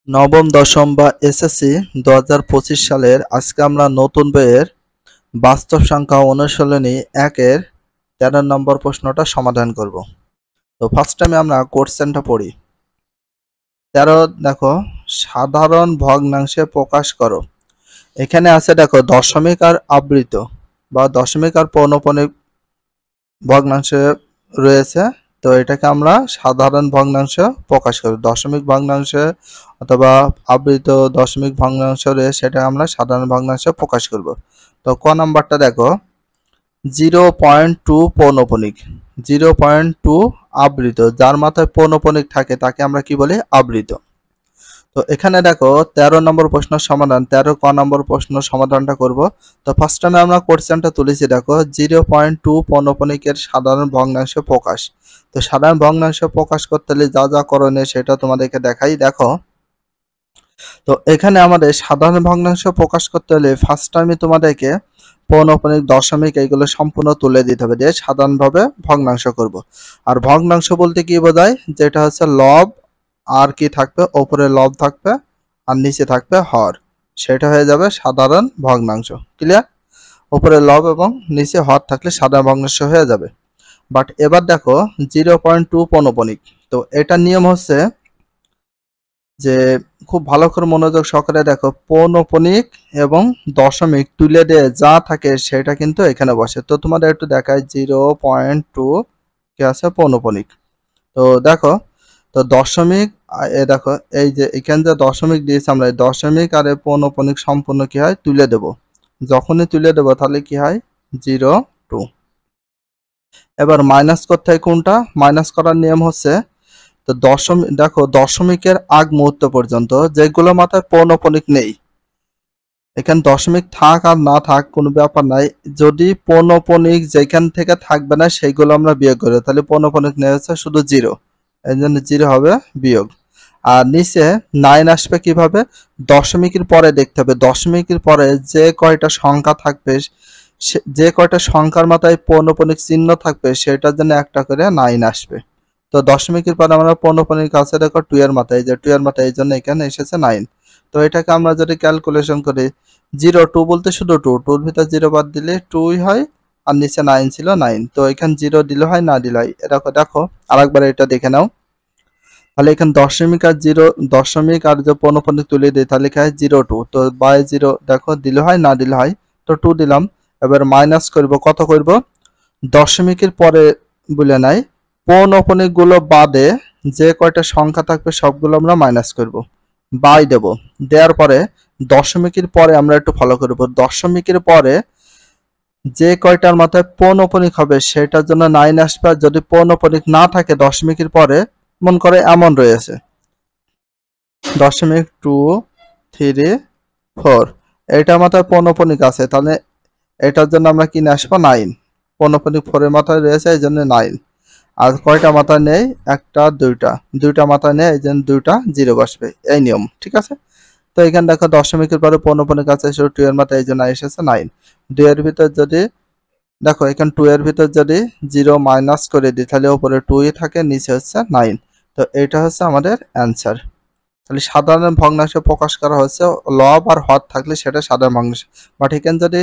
নবম দশম বা এসএসসি 2025 সালের আজকে আমরা নতুন বইয়ের বাস্তব সংখ্যা অনুশীলনী 1-এর 13 নম্বর প্রশ্নটা সমাধান করব। তো ফার্স্ট টাইমে আমরা কোশ্চেনটা পড়ি। 13 দেখো, সাধারণ ভগ্নাংশে প্রকাশ করো। এখানে আছে দেখো দশমিক আর আবৃত বা দশমিক আর পৌনঃপুনিক ভগ্নাংশে রয়েছে। তো এটাকে আমরা সাধারণ ভগ্নাংশে প্রকাশ করি। দশমিক ভগ্নাংশে অথবা আবৃত দশমিক ভগ্নাংশ রয়েছে, সেটা আমরা সাধারণ ভগ্নাংশে প্রকাশ করব। তো ক নাম্বারটা দেখো, 0.2 পৌনঃপুনিক, 0.2 আবৃত, যার মাথায় পৌনঃপুনিক থাকে তাকে আমরা কি বলি? আবৃত। তো এখানে দেখো 13 নম্বর প্রশ্ন সমাধান, 13 ক নম্বর প্রশ্ন সমাধানটা করব। তো ফার্স্ট টাইমে আমরা কোশ্চেনটা তুলেছি, দেখো 0.2 পৌনঃপুনিকের সাধারণ ভগ্নাংশ প্রকাশ। তো সাধারণ ভগ্নাংশ প্রকাশ করতে হলে যা যা করণীয় সেটা তোমাদেরকে দেখাই। দেখো, তো এখানে আমাদের সাধারণ ভগ্নাংশ প্রকাশ করতে হলে ফার্স্ট টাইমে তোমাদেরকে পৌনঃপুনিক, দশমিক এইগুলো সম্পূর্ণ তুলে দিতে হবে, দিয়ে সাধারণভাবে ভগ্নাংশ করব। আর ভগ্নাংশ বলতে কি বোঝায়? যেটা হচ্ছে লব আর কি থাকবে, ওপরে লব থাকবে আর নিচে থাকবে হর, সেটা হয়ে যাবে সাধারণ ভগ্নাংশ। ক্লিয়ার? উপরে লব এবং নিচে হর থাকলে সাধারণ ভগ্নাংশ হয়ে যাবে। বাট এবার দেখো 0.2 পৌনঃপুনিক। তো এটার নিয়ম হচ্ছে যে, খুব ভালো করে মনোযোগ সহকারে দেখো, পৌনঃপুনিক এবং দশমিক তুলে দিয়ে যা থাকে সেটা কিন্তু এখানে বসে। তো তোমাদের একটু দেখায় 0.2 কি আছে? পৌনঃপুনিক। তো দেখো, তো দশমিক এ দেখো, এই যে এখানে যে দশমিক দিয়েছি আমরা, এই দশমিক আর এই পৌনঃপুনিক সম্পূর্ণ কি হয়? তুলে দেব। যখনই তুলে দেব তাহলে কি হয়? 0.2। এবার মাইনাস করতে হয় কোনটা? মাইনাস করার নিয়ম হচ্ছে, তো দশমিক দেখো, দশমিকের আগ মুহূর্ত পর্যন্ত যেগুলো মাথায় পৌনঃপুনিক নেই, এখানে দশমিক থাক আর না থাক কোনো ব্যাপার নাই, যদি পৌনঃপুনিক যেখান থেকে থাকবে না সেইগুলো আমরা বিয়োগ করি, তাহলে পৌনঃপুনিক নেই হচ্ছে শুধু 0, এই জন্য 0 হবে বিয়োগ। আর নিচে 9 আসবে কিভাবে? দশমিকের পরে দেখতে হবে, দশমিকের পরে যে কয়টা সংখ্যা থাকবে, যে কয়টা সংখ্যার মাথায় পৌনঃপুনিক চিহ্ন থাকবে সেটার জন্য একটা করে 9 আসবে। তো দশমিকের পরে আমরা পৌনঃপুনিক আছে দেখো 2 এর মাথায়, যে 2 এর মাথায়, এই জন্য এখানে এসেছে 9। তো এটাকে আমরা যদি ক্যালকুলেশন করি, 0.2 বলতে শুধু 2, 2 এর ভিতর 0 বাদ দিলে 2 হয়, আর নিচে 9 ছিল 9, তো এখানে 0 দিলে হয় না দিলে হয়। দেখো দেখো আরেকবার এটা দেখে নাও, তাহলে এখানে দশমিক আর 0, দশমিক আর যে পৌনঃপুনিক তুলে দিই তাহলে কি হয়? 0.2, তো বাই 0 দেখো দিলে হয় না দিলে হয়, তো 2 দিলাম। এবার মাইনাস করব, কত করব? দশমিকের পরে বলে নাই, পৌনঃপুনিক গুলো বাদে যে কয়টা সংখ্যা থাকবে সবগুলো আমরা মাইনাস করব, বাই দেব। দেওয়ার পরে দশমিকের পরে আমরা একটু ফলো করব, দশমিকের পরে যে কয়টার মাথায় পৌনঃপুনিক হবে সেটার জন্য 9 আসবে। আর যদি পৌনঃপুনিক না থাকে দশমিকের পরে, মন করে এমন রয়েছে 0.234, এইটার মাথায় পৌনঃপুনিক আছে, তাহলে এটার জন্য আমরা কি নিয়ে আসবো? 9। পৌনঃপুনিক 4 এর মাথায় রয়েছে এই জন্য 9। আর কয়টা মাথায় নেই? একটা, দুইটা মাথায় নেই, এই জন্য 2টা 0 বসবে, এই নিয়ম। ঠিক আছে? তো এখানে দেখো দশমিকের পরে পৌনঃপুনিক আছে 2 এর মাথায়, এই জন্য এসেছে 9। 2 এর ভিতর যদি দেখো, এখানে 2 এর ভিতর যদি 0 মাইনাস করে দিই তাহলে উপরে 2 থাকে, নিচে হচ্ছে 9। তো এটা হচ্ছে আমাদের অ্যান্সার। তাহলে সাধারণ ভগ্নাংশ প্রকাশ করা হচ্ছে, লব আর হর থাকলে সেটা সাধারণ ভগ্নাংশ। বাট এখানে যদি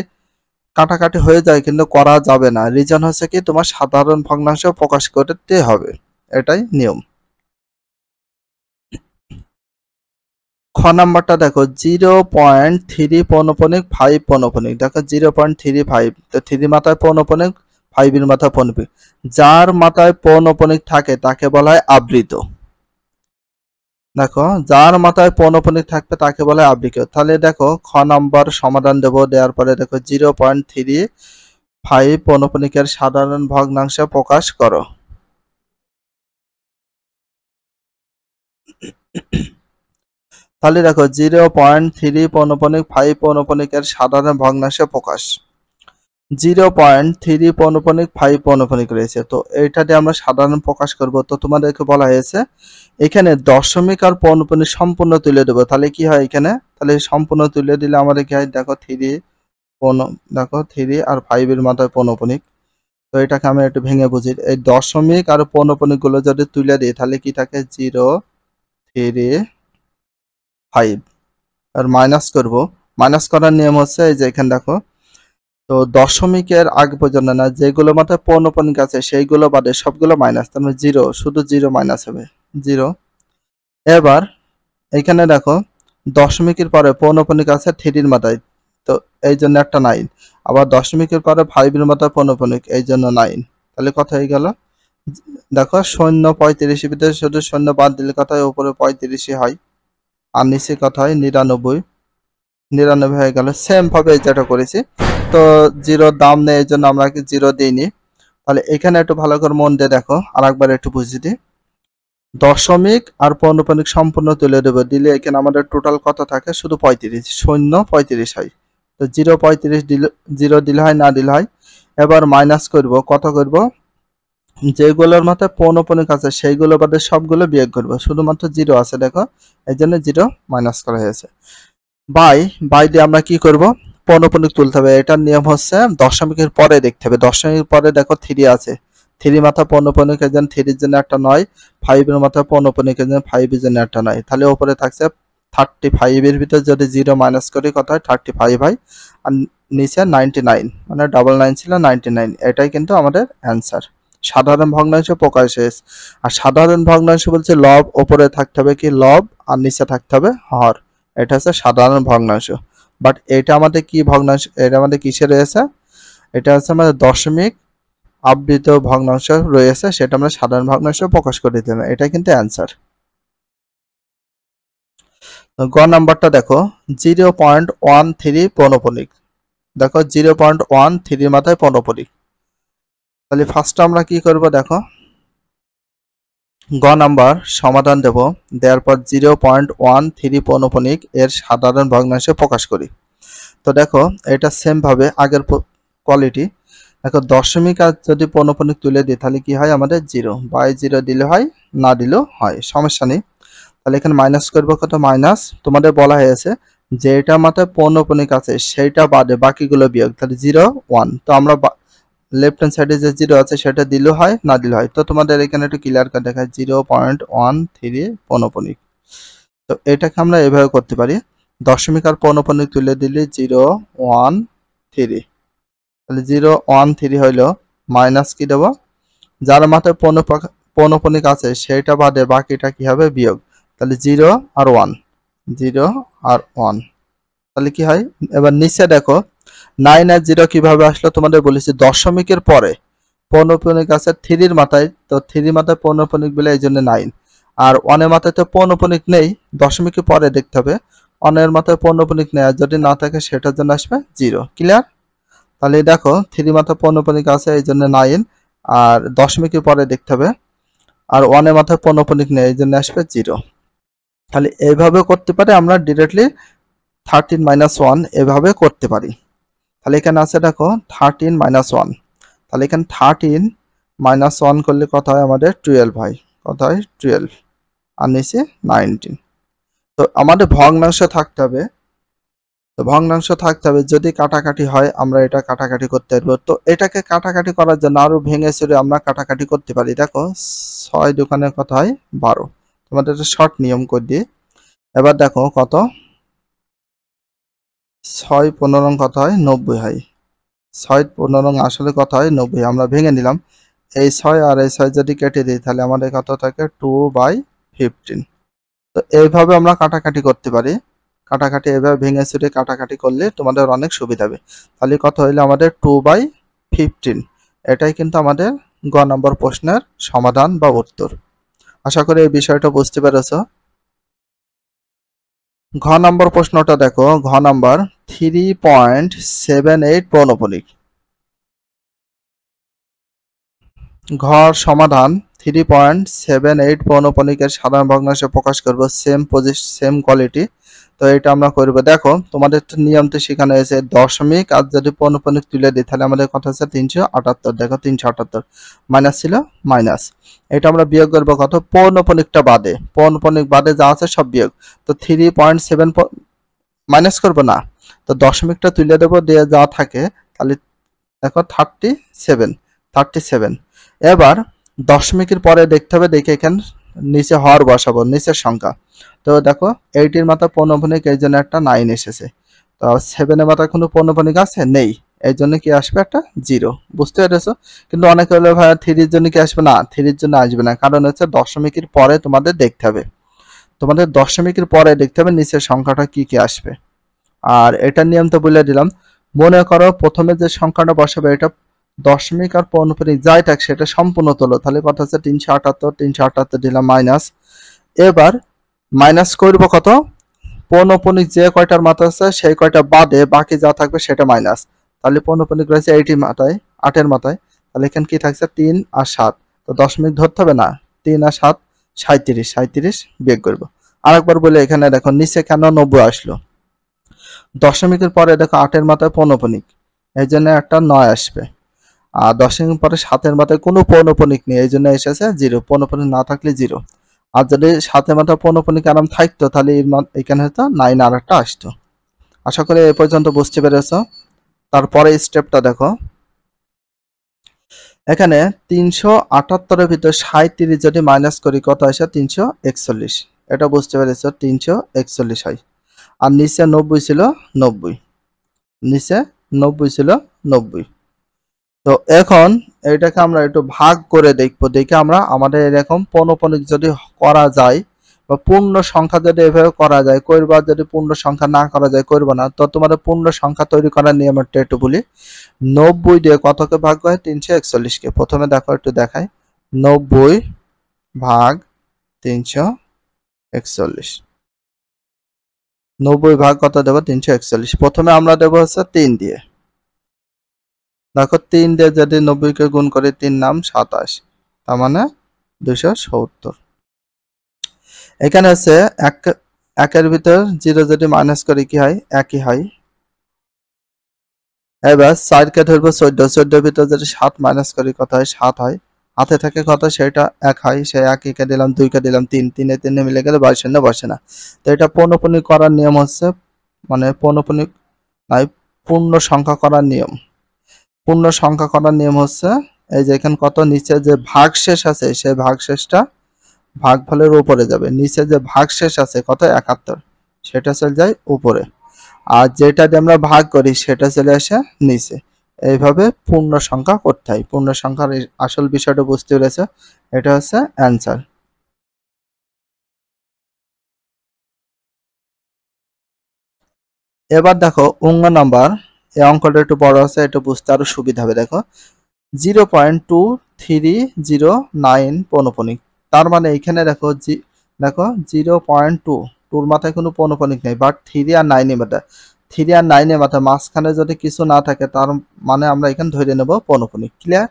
কাটাকাটি হয়ে যায় কিন্তু করা যাবে না, রিজন হচ্ছে কি, তোমার সাধারণ ভগ্নাংশ প্রকাশ করতে হবে, এটাই নিয়ম। খ নাম্বারটা দেখো, 0.3 পৌনঃপুনিক 5 পৌনঃপুনিক। দেখো 0.35, তো 3 মাথায় পৌনঃপুনিক, 5 এর মাথায় পৌনঃপুনিক, যার মাথায় পৌনঃপুনিক থাকে তাকে বলা হয় আবৃত। দেখো, যার মাথায় পৌনঃপুনিক থাকবে তাকে বলা হয় আবৃত। তাহলে দেখো খ নাম্বার সমাধান দেব, দেওয়ার পরে দেখো 0.35 পৌনঃপুনিকের সাধারণ ভগ্নাংশ প্রকাশ করো। তাহলে দেখো 0.3 পৌনঃপুনিক 5 পৌনঃপুনিকের সাধারণ ভগ্নাংশ প্রকাশ। 0.3 পৌনঃপুনিক 5 পৌনঃপুনিক রয়েছে, তো এটা দিয়ে আমরা সাধারণ প্রকাশ করব। তো তোমাদেরকে বলা হয়েছে এখানে দশমিক আর পৌনঃপুনিক সম্পূর্ণ তুলে দেবো, তাহলে কি হয় এখানে? তাহলে সম্পূর্ণ তুলে দিলে আমাদের কি হয়? দেখো 3 দেখো 3 আর 5 এর মাথায় পৌনঃপুনিক। তো এটাকে আমি একটু ভেঙে বুঝি, এই দশমিক আর পৌনঃপুনিক গুলো যদি তুলে দিই তাহলে কি থাকে? 0, 3, 5 আর মাইনাস করব। মাইনাস করার নিয়ম হচ্ছে এই যে এখানে দেখো, তো দশমিকের আগে পর্যন্ত না, যেগুলো মাথায় পৌনঃপুনিক আছে সেইগুলো বাদে সবগুলো মাইনাস, তার মানে 0, শুধু 0 মাইনাস হবে 0। এবার এইখানে দেখো দশমিকের পরে পৌনঃপুনিক আছে 3 এর মাথায়, তো এই জন্য একটা 9। আবার দশমিকের পরে 5 এর মাথায় পৌনঃপুনিক, এই জন্য 9। তাহলে কত হয়ে গেল? দেখো 0 35 এর ভিতরে শুধু 0 বাদ দিলে কত হয়? উপরে 35 হয় আর নিচে কত হয়? 99। 99 হয়ে গেল। সেম ভাবে যেটা করেছি, তো 0 দাম নেই এই জন্য আমরা কি 0 দিইনি। তাহলে এখানে একটু ভালো করে মন দিয়ে দেখো, আর একবার একটু বুঝিয়ে দিই। দশমিক আর পৌনঃপুনিক সম্পূর্ণ তুলে দেবো, দিলে এখানে আমাদের টোটাল কত থাকে? শুধু 35, 0 35 হয়। তো 0 35 দিলে 0 দিলে হয়, না দিলে হয়। এবার মাইনাস করব, কত করব? যেগুলোর মাথায় পৌনঃপুনিক আছে সেইগুলো বাদে সবগুলো বিয়োগ করব, শুধুমাত্র 0 আছে দেখো, এই জন্য 0 মাইনাস করা হয়েছে। বাই দিয়ে আমরা কি করব? পৌনঃপুনিক তুলতে হবে। এটার নিয়ম হচ্ছে দশমিকের পরে দেখতে হবে। দশমিকের পরে দেখো 3 আছে, 3 মাথা পৌনঃপুনিক, এর জন্য 3 এর জন্য একটা 9, 5 এর মাথা পৌনঃপুনিক, এর জন্য 5 এর জন্য একটা 9। তাহলে উপরে থাকছে 35 এর ভিতর যদি 0 মাইনাস করি কত হয়? 35 হয়। আর নিচে 99, মানে 99 ছিল 99। এটাই কিন্তু আমাদের অ্যান্সার। সাধারণ ভগ্নাংশ প্রকাশ হয়েছে। আর সাধারণ ভগ্নাংশ বলছে লব, উপরে থাকতে হবে কি? লব, আর নিচে থাকতে হবে হর। এটা হচ্ছে সাধারণ ভগ্নাংশ। বাট এটা আমাদের কি ভগ্নাংশ? এটা আমাদের কিসে রয়েছে? এটা হচ্ছে আমাদের দশমিক আবৃত ভগ্নাংশ রয়েছে, সেটা আমরা সাধারণ ভগ্নাংশ প্রকাশ করে দিলাম। এটা কিন্তু অ্যান্সার। গ নাম্বারটা দেখো, 0.13 পৌনঃপুনিক। দেখো 0.13 মাথায় পৌনঃপুনিক। তাহলে ফার্স্ট আমরা কি করব? দেখো গ নাম্বার সমাধান দেব, দেওয়ার পর 0.13 পৌনঃপুনিক এর সাধারণ ভগ্নাংশে প্রকাশ করি। তো দেখো এটা সেম ভাবে আগের কোয়ালিটি। দেখো দশমিক আর যদি পৌনঃপুনিক তুলে দিই তাহলে কি হয়? আমাদের 0 বাই 0 দিলে হয়, না দিলেও হয়, সমস্যা নেই। তাহলে এখানে মাইনাস করবো কত? মাইনাস, তোমাদের বলা হয়েছে যে এটা মাথায় পৌনঃপুনিক আছে সেইটা বাদে বাকিগুলো বিয়োগ, তাহলে 0 1। তো আমরা লেফট হ্যান্ড সাইডে যে 0 আছে সেটা দিলেও হয়, না দিলে হয়। তো তোমাদের এখানে একটু ক্লিয়ার করে দেখায় 0.13 পৌনঃপুনিক। তো এটাকে আমরা এভাবে করতে পারি, দশমিক আর পৌনঃপুনিক তুলে দিলে 0 1 3, তাহলে 0 1 3 হইলো, মাইনাস কি দেবো? যার মাথায় পৌনঃপুনিক আছে সেইটা বাদে বাকিটা কি হবে? বিয়োগ। তাহলে 0 আর 1, 0 আর 1, তাহলে কি হয়? এবার নিচে দেখো 9 আর 0 কিভাবে আসলো? তোমাদের বলেছি দশমিকের পরে পৌনঃপুনিক আছে 3 এর মাথায়, তো 3 মাথায় পৌনঃপুনিক বলে এই জন্য 9। আর 1 এর মাথায় তো পৌনঃপুনিক নেই, দশমিকের পরে দেখতে হবে। 1 এর মাথায় পৌনঃপুনিক নেই, আর যদি না থাকে সেটার জন্য আসবে 0। ক্লিয়ার? তাহলে দেখো 3 মাথা পৌনঃপুনিক আছে এই জন্য 9, আর দশমিকের পরে দেখতে হবে। আর 1 এর মাথায় পৌনঃপুনিক নেই, এই জন্য আসবে 0। তাহলে এইভাবে করতে পারি আমরা ডিরেক্টলি 13 - 1 এভাবে করতে পারি। তাহলে এখানে আছে দেখো 13 - 1, তাহলে এখানে 13 - 1 করলে কত হয়? আমাদের 12 হয়। কত হয়? 12। আর নিচে 19। তো আমাদের ভগ্নাংশ থাকতে হবে, তো ভগ্নাংশ থাকতে হবে। যদি কাটাকাটি হয় আমরা এটা কাটাকাটি করতে পারবো। তো এটাকে কাটাকাটি করার জন্য আরো ভেঙে চুরে আমরা কাটাকাটি করতে পারি। দেখো 6 দোকানে কত হয়? 12। তোমাদের একটা শর্ট নিয়ম করে দিই। এবার দেখো কত? 6 15 কত হয়? 90 হয়। 6 15 আসলে কত হয়? 90। আমরা ভেঙে নিলাম। এই 6 আর এই 6 যদি কেটে দিই তাহলে আমাদের কত থাকে? 2/15। তো এইভাবে আমরা কাটাকাটি করতে পারি। কাটাকাটি এভাবে ভেঙে চুরে কাটাকাটি করলে তোমাদের অনেক সুবিধা হবে। তাহলে কত হইলো আমাদের? 2/15। এটাই কিন্তু আমাদের গ নম্বর প্রশ্নের সমাধান বা উত্তর। আশা করি এই বিষয়টা বুঝতে পেরেছো। ঘ নম্বর প্রশ্নটা দেখো, ঘ নম্বর 3.78 পৌনঃপুনিক। ঘর সমাধান 3.78 পৌনঃপুনিকের সাধারণ ভগ্নাংশে প্রকাশ করব। Same quality. তো এটা আমরা করব। দেখো তোমাদের তো নিয়ম তো শেখানো হয়েছে, দশমিক আর যদি পৌনঃপুনিক তুলে দিই তাহলে আমাদের কত আছে? 378। দেখো 378 মাইনাস ছিল, মাইনাস। এটা আমরা বিয়োগ করব কত? পৌনঃপুনিকটা বাদে, পৌনঃপুনিক বাদে যা আছে সব বিয়োগ। তো 3.7 মাইনাস করব না, তো দশমিকটা তুলে দেবো, দিয়ে যা থাকে তাহলে দেখো 37। এবার দশমিকের পরে দেখতে হবে, দেখে এখানে নিচে হর বসাবো, নিচের সংখ্যা। তো দেখো 80 এর মাথায় পৌনঃপুনিক, এই জন্য একটা 9 এসেছে। তো 7 এর মাথায় কোনো পৌনঃপুনিক আছে? নেই, এই জন্য কি আসবে? একটা 0। বুঝতে পেরেছো? কিন্তু অনেকে হলো ভাই 3 এর জন্য কি আসবে না? 3 এর জন্য আসবে না, কারণ হচ্ছে দশমিকের পরে তোমাদের দেখতে হবে, তোমাদের দশমিকের পরে দেখতে হবে নিচের সংখ্যাটা কি কি আসবে। আর এটার নিয়ম তো বলে দিলাম। মনে করো প্রথমে যে সংখ্যাটা বসাবে এটা দশমিক আর পৌনঃপুনিক যাই থাক সেটা সম্পূর্ণ তোলো, তাহলে কত হচ্ছে? 378। 378 দিলাম মাইনাস। এবার মাইনাস করবো কত? পৌনঃপুনিক যে কয়টার মাথা আছে সেই কয়টা বাদে বাকি যা থাকবে সেটা মাইনাস। তাহলে পৌনঃপুনিক রয়েছে 80 মাথায়, 8 মাথায়, তাহলে এখানে কি থাকছে? 3 আর 7। তো দশমিক ধরতে হবে না, 3 আর 7 37। 37 বিয়োগ করবো। আরেকবার বলে এখানে দেখো নিচে কেন 90 আসলো? দশমিকের পরে দেখো 8 মাথায় পৌনঃপুনিক, এই জন্য একটা 9 আসবে। আর দশমিকের পরে 7 মাথায় কোনো পৌনঃপুনিক নেই, এই জন্য এসেছে 0। পৌনঃপুনিক না থাকলে 0। আর যদি 7 মাথায় পৌনঃপুনিক আরাম থাকতো তাহলে এখানে হয়তো 9 আর একটা আসতো। আশা করি এই পর্যন্ত বুঝতে পেরেছো। তারপরে স্টেপটা দেখো, এখানে 378 ভিতর 37 যদি মাইনাস করি কত আসে? 341। এটা বুঝতে পেরেছো? 341 হয়। আর নিচে 90 ছিল 90, নিচে 90 ছিল 90। তো এখন এটাকে আমরা একটু ভাগ করে দেখবো, দেখে আমরা আমাদের এরকম পৌনঃপুনিক যদি করা যায় বা পূর্ণ সংখ্যা যদি এভাবে করা যায় করবা, যদি পূর্ণ সংখ্যা না করা যায় করবো না। তো তোমাদের পূর্ণ সংখ্যা তৈরি করার নিয়মটা একটু বলি। 90 দিয়ে কতকে ভাগ হয়? 341কে। প্রথমে দেখো একটু দেখাই, 90 ভাগ 341। 90 ভাগ কত দেবো? 341। প্রথমে আমরা দেবো হচ্ছে 3 দিয়ে। দেখো 3 দিয়ে যদি 90কে গুণ করে 3 নাম 27, তার মানে 270। এখানে হচ্ছে একের ভিতর 0 যদি মাইনাস করি কি হয়? একই হয়। এবার 4কে ধরবো 14, 14 ভিতর যদি 7 মাইনাস করি কত হয়? 7 হয়। হাতে থাকে কত? সেটা 1 হয়, সেই 1কে দিলাম 2কে দিলাম 3, 3 3 মিলে গেলে 22 বসে না। তো এটা পৌনঃপুনিক করার নিয়ম হচ্ছে, মানে পৌনঃপুনিক নাই, পূর্ণ সংখ্যা করার নিয়ম। পূর্ণ সংখ্যা করার নিয়ম হচ্ছে এই যে এখানে কত? নিচে যে ভাগশেষ আছে সেই ভাগশেষটা ভাগফলের উপরে যাবে। নিচে যে ভাগশেষ আছে কত? 71, সেটা চলে যায় উপরে। আর যেটা দিয়ে আমরা ভাগ করি সেটা চলে আসে নিচে। এইভাবে পূর্ণ সংখ্যা করতে হয়। পূর্ণ সংখ্যার আসল বিষয়টা বুঝতে পেরেছে? এটা হচ্ছে অ্যান্সার। এবার দেখো অঙ্ক নাম্বার, এই অঙ্কটা একটু বড় আছে, এটা বুঝতে আরো সুবিধা হবে। দেখো 0.2309 পৌনঃপুনিক। তার মানে এখানে দেখো দেখো 0.2, টুর মাথায় কোনো পৌনঃপুনিক নেই, বাট 3 আর 9 এর মাথায়, 3 আর 9 এর মাথায় মাঝখানে যদি কিছু না থাকে তার মানে আমরা এখানে ধরে নেব পৌনঃপুনিক। ক্লিয়ার?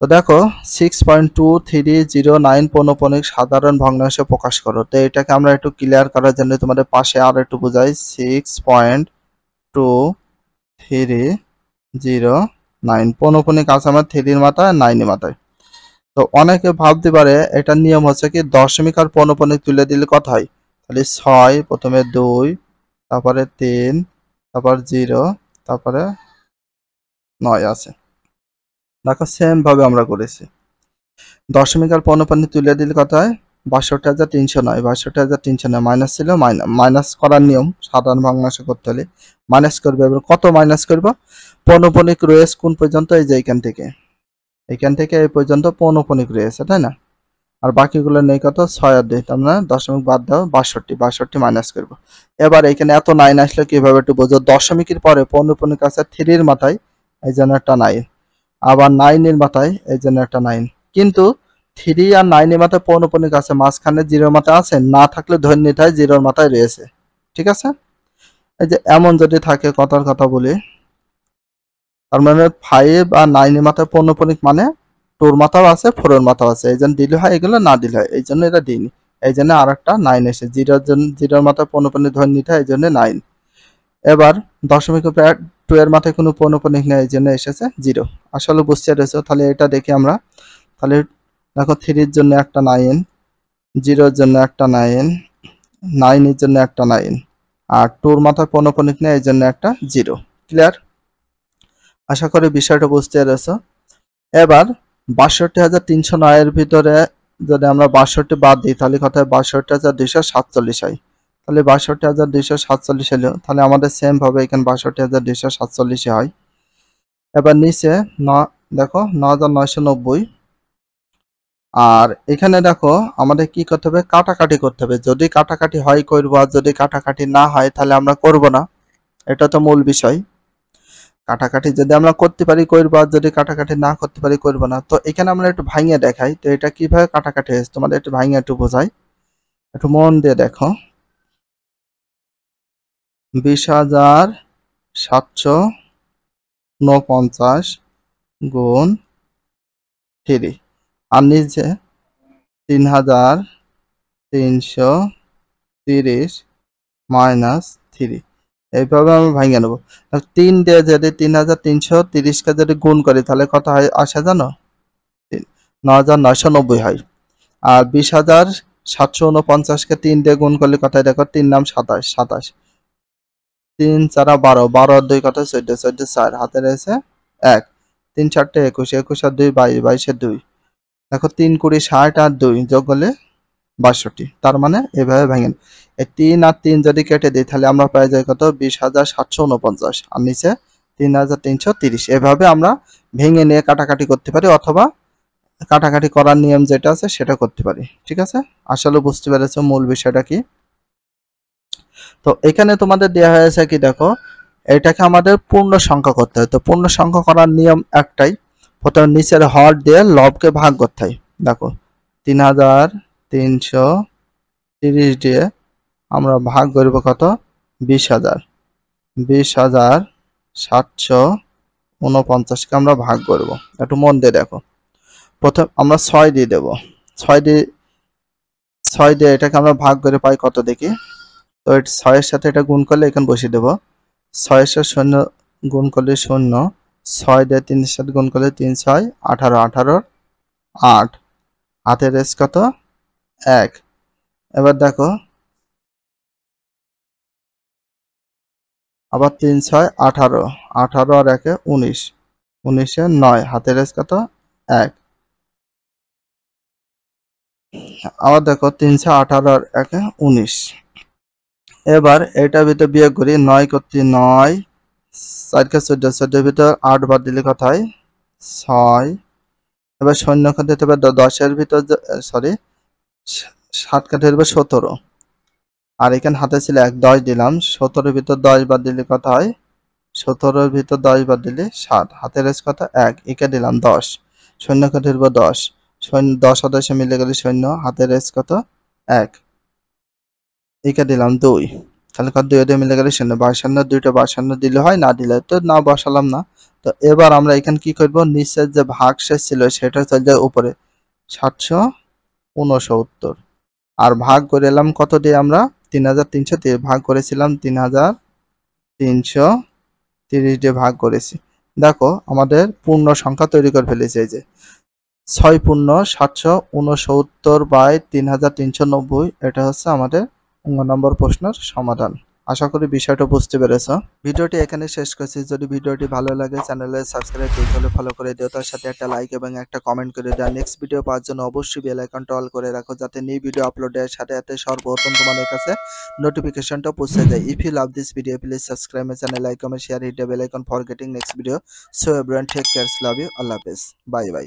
তো দেখো 6.2309 পৌনঃপুনিক সাধারণ ভগ্নাংশে প্রকাশ করো। তো এটাকে আমরা একটু ক্লিয়ার করার জন্য তোমাদের পাশে আর একটু বোঝাই। 6.2309 পৌনঃপুনিক আছে আমার 3 এর মাথায় 9 এর মাথায়। তো অনেকে ভাবতে পারে এটার নিয়ম হচ্ছে কি দশমিক আর পৌনঃপুনিক তুলে দিলে কত হয়? তাহলে 6, প্রথমে 2, তারপরে 3, তারপর 0, তারপরে 9 আছে। দেখো সেম ভাবে আমরা করেছি। দশমিক আর পৌনঃপুনিক তুলে দিলে কত হয়? 62,309। 62,309 মাইনাস ছিল, মাইনাস করার নিয়ম সাধারণ ভগ্নাংশ করতে হলে মাইনাস করবে। এবার কত মাইনাস করবো? পৌনঃপুনিক রয়েছে কোন পর্যন্ত? এই যে এখান থেকে, এখান থেকে এই পর্যন্ত পৌনঃপুনিক রয়েছে, তাই না? আর বাকিগুলো নেই কত? 6 আর 2, তার মানে দশমিক বাদ দাও 62, 62 মাইনাস করবো। এবার এখানে এত 9 আসলে কিভাবে একটু বোঝো। দশমিকের পরে পৌনঃপুনিক আছে 3 এর মাথায়, এই জন্য একটা 9, আবার 9 এর মাথায় এই জন্য একটা 9। কিন্তু 3 আর 9 এর মাথায় পৌনঃপুনিক আছে, মাঝখানে 0 মাথায় আছে, না থাকলে ধরে নিতে হয় 0 মাথায় রয়েছে। ঠিক আছে? এই যে এমন যদি থাকে, কথার কথা বলি, তার মানে 5 আর 9 এর মাথায় পৌনঃপুনিক মানে 2 এর মাথাও আছে 4 এর মাথাও আছে। এই জন্য দিলে হয়, এগুলো না দিলে হয়, এই জন্য এটা দিইনি। এই জন্য আর একটা 9 এসে 0 জন্য 0 এর মাথায় পৌনঃপুনিক ধরে নিতে হয়, এই জন্য 9। এবার দশমিক উপরে 2 এর মাথায় কোনো পৌনঃপুনিক নেই, এই জন্য এসেছে 0। আসলে বুঝতে পেরেছো? তাহলে এটা দেখি আমরা। তাহলে দেখো 3 এর জন্য একটা 9, 0 এর জন্য একটা 9, 9 এর জন্য একটা 9, আর 2 এর মাথায় পৌনঃপুনিক নেই, এই জন্য একটা 0। ক্লিয়ার? আশা করি বিষয়টা বুঝতে পেরেছো। এবার 62,309 এর ভিতরে যদি আমরা 62 বাদ দিই তাহলে কত হয় 62,247 হয়। তাহলে 62,247 হলো, তাহলে আমাদের সেম ভাবে এখানে 62,247 হয়। এবার নিচে দেখো 9,990। আর এখানে দেখো আমাদের কি করতে হবে, কাটাকাটি করতে হবে। যদি কাটাকাটি হয় করব, আর যদি কাটাকাটি না হয় তাহলে আমরা করব না। এটা তো মূল বিষয়। কাটাকাটি যদি আমরা করতে পারি করব, আর যদি কাটাকাটি না করতে পারি করব না। তো এখানে আমরা একটু ভাঙিয়ে দেখাই, তো এটা কিভাবে কাটাকাটি হয়েছে তোমাদের একটু ভাঙিয়ে একটু বোঝাই, একটু মন দিয়ে দেখো। 20,749 গুণ 3 আর নিচে 3,330 মাইনাস 3। এইভাবে আমরা ভাঙিয়ে নেবো। 3 দিয়ে যদি 3,330কে যদি গুণ করি তাহলে কত হয় আসে জানো? 9,990 হয়। আর 20,749কে 3 দিয়ে গুণ করলে কত হয় দেখো, 3 নাম 27, 27 3 4 12, 12 আর 2 কত 14, 14 4 হাতে রয়েছে 1, 3 4 21, 21 আর 2 22, 22 এর 2 দেখো 3 20 60 আর 2 যোগ করলে 62। তার মানে এভাবে ভাঙেন। এই 3 আর 3 যদি কেটে দিই তাহলে আমরা পাই যাই কত 20,749 আর নিচে 3,330। এভাবে আমরা ভেঙে নিয়ে কাটাকাটি করতে পারি, অথবা কাটাকাটি করার নিয়ম যেটা আছে সেটা করতে পারি। ঠিক আছে, আসলে বুঝতে পেরেছো মূল বিষয়টা কি। তো এখানে তোমাদের দেওয়া হয়েছে কি দেখো, এটাকে আমাদের পূর্ণ সংখ্যা করতে হয়। তো পূর্ণ সংখ্যা করার নিয়ম একটাই, প্রথমে নিচের হর দিয়ে লবকে ভাগ করতে হয়। দেখো 3,330 দিয়ে আমরা ভাগ করব কত 20,000, 20,749কে আমরা ভাগ করব। একটু মন দিয়ে দেখো, প্রথম আমরা 6 দিয়ে দেব, 6 দিয়ে এটাকে আমরা ভাগ করে পাই কত দেখি। তো 6 এর সাথে এটা গুণ করলে এখানে বসিয়ে দেবো, 6 এর সাথে 0 গুণ করলে 0, 6 দিয়ে 3 এর সাথে গুণ করলে 3 6 18, 18 8 হাতের রেস কত 1। এবার দেখো আবার 3 6 18, 18 আর 1 19, 19 এ 9 হাতের রেস কত 1। আবার দেখো 3 6 18 আর 1 19। এবার এটার ভিতর বিয়োগ করি, 9 করতে 9, 4 কে 14, 14 ভিতর 8 বাদ দিলে কত হয় 6। এবার শূন্য কাটে দিতে হবে 10 এর ভিতর, সরি 7 কাটে দিবে 17, আর এখানে হাতে ছিল 1, 10 দিলাম। 17 এর ভিতর 10 বাদ দিলে কত হয়, 17 এর ভিতর 10 বাদ দিলে 7, হাতের রেস কত 1, একে দিলাম 10, শূন্য কাটে দিবে 10, 10 আর 10 মিলে গেলে শূন্য, হাতের রেস কত 1, একে দিলাম 2, তাহলে কত 2 দিয়ে মিলে গেলে শূন্য, 52 দুইটা 52 দিলে হয়, না দিলে তো না বসালাম না। তো এবার আমরা এখানে কি করব, নিচের যে ভাগশেষ ছিল সেটা চলে যায় উপরে 769, আর ভাগ করে এলাম কত দিয়ে আমরা 3,300 দিয়ে ভাগ করেছিলাম, 3,330 দিয়ে ভাগ করেছি। দেখো আমাদের পূর্ণ সংখ্যা তৈরি করে ফেলেছে, এই যে 6 পূর্ণ 769/3,390। এটা হচ্ছে আমাদের 9 নম্বর প্রশ্নের সমাধান। আশা করি বিষয়টা বুঝতে পেরেছ। ভিডিওটি এখানে শেষ করছি। যদি ভিডিওটি ভালো লাগে চ্যানেলে সাবস্ক্রাইব করতে হলে ফলো করে দিও, তার সাথে একটা লাইক এবং একটা কমেন্ট করে দাও। নেক্সট ভিডিও পাওয়ার জন্য অবশ্যই বেল আইকনটা অল করে রাখো, যাতে নিউ ভিডিও আপলোডের সাথে সাথে সর্বপ্রথম তোমাদের কাছে নোটিফিকেশনটা পৌঁছে যায়। If you love this video please subscribe my channel, like, comment, share, hit the bell icon for getting next video. So everyone take care, love you, আল্লাহ হাফেজ, বাই বাই।